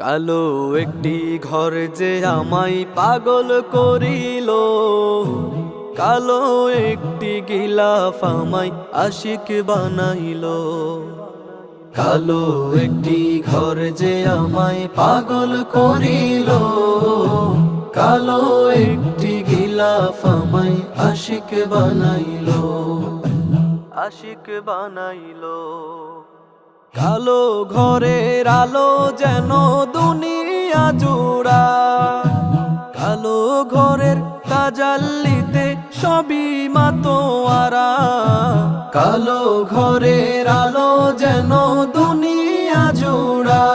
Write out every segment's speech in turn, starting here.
কালো একটি ঘর যে আমায় পাগল করিল, কালো একটি গিলাফ আমায় আশিক বানাইল। কালো একটি ঘর যে আমায় পাগল করিল, কালো একটি গিলাফ আমায় আশিক বানাইল, আশিক বানাইল। কালো ঘরের আলো যেন দুনিয়া জুড়া, কালো ঘরের তাজাল্লিতে সবই মাতোয়ারা। কালো ঘরের আলো যেন দুনিয়া জুড়া,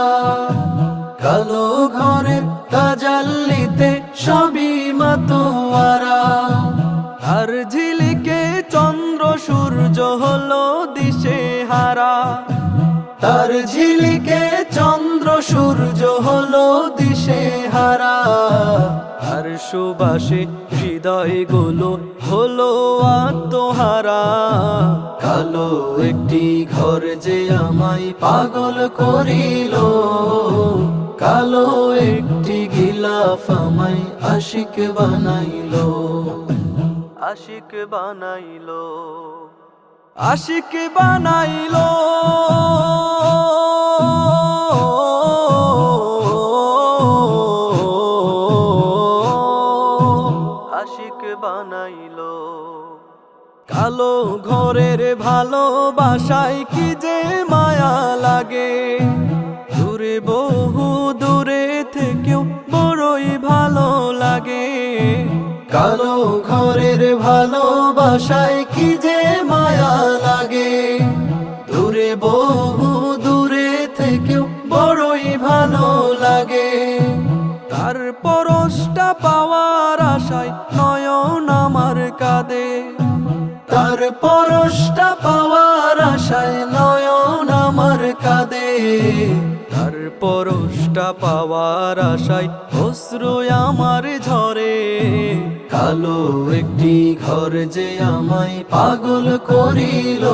কালো ঘরের তাজাল্লিতে সবই মাতোয়ারা। আর ঝিলিকে চন্দ্র সূর্য হলো দিশে হারা, তার ঝিলিকে চন্দ্র সূর্য হলো দিশে হারা। আর সুবাসে হৃদয়গুলো হলো আত্মহারা। কালো একটি ঘর যে আমায় পাগল করিল, কালো একটি গিলাফ আমায় আশিক বানাইল, আশিক বানাইল, আশিক বানাইল। আশিক বানাইল। কালো ঘরের ভালোবাসায় কি যে মায়া লাগে, দূরে বহু দূরে থেকেও বড়ই ভালো লাগে। কালো ঘরের ভালোবাসায় কি যে মায়া লাগে, দূরে বহু দূরে থেকেও বড়ই ভালো লাগে। তার পরশটা পাওয়ার আশায় নয়ন আমার কাঁদে, তার পরশটা পাওয়ার আশায় নয়ন আমার কাঁদে। তার পরশটা পাওয়ার আশায় অশ্রু আমার ঝরে। কালো একটি ঘর যে আমায় পাগল করিল,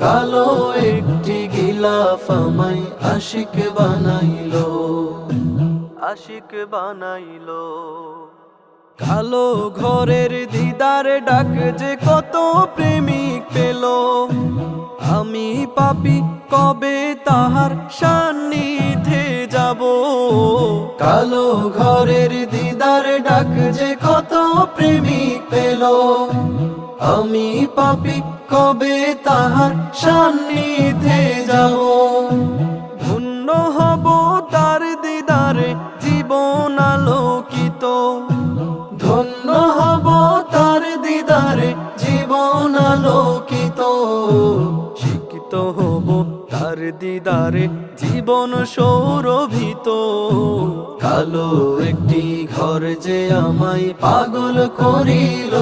কালো একটি গিলাফ আমায় আশিক বানাইল, আশিক বানাইল। কালো ঘরের দিদার ডাক যে কত প্রেমিক পেল, আমি পাপী কবে তাহার সান্নিধ্যে যাব। কালো ঘরের দিদার ডাক যে কত প্রেমিক পেল, আমি পাপী কবে তাহার সান্নিধ্যে যাব। ধন্য হব তার দিদারে জীবন আলোকিত, ধন্য হব তার দিদারে জীবন আলোকিত। শিক্ষিত হব তার দিদারে জীবন সৌরভিত। কালো একটি ঘর যে আমায় পাগল করিল,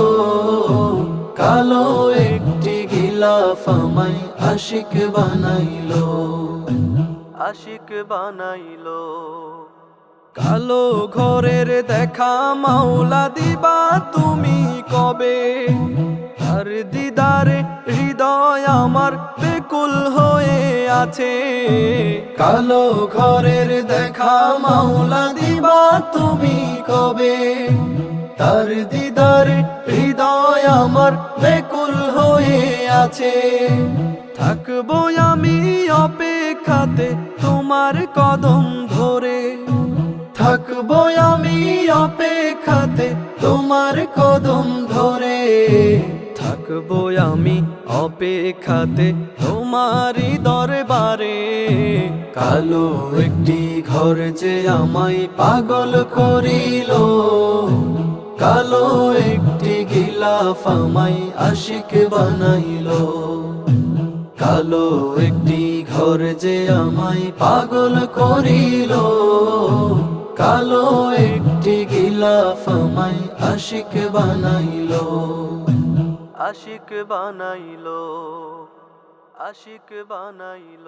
কালো একটি গিলাফ আমায় আশিক বানাইল, আশিক বানাইল। কালো ঘরের দেখা মাওলা দিবা তুমি কবে, আর দিদারে হৃদয় আমার বেকুল হয়ে আছে। কালো ঘরের দেখা মাওলা দিবা তুমি কবে, তার দিদারে হৃদয় আমার বেকুল হয়ে আছে। থাকবো আমি অপেক্ষাতে তোমার কদম ধরে, থাকবো আমি অপেক্ষাতে তোমার কদম ধরে। থাকবো আমি অপেক্ষাতে তোমারই দরবারে। কালো একটি ঘর যে আমায় পাগল করিল, কালো একটি গিলাফ আমায় আশিক বানাইল। কালো একটি ঘর যে আমায় পাগল করিল, কালো একটি গিলাফ আমায় আশিক বানাইল, আশিক বানাইল, আশিক বানাইল।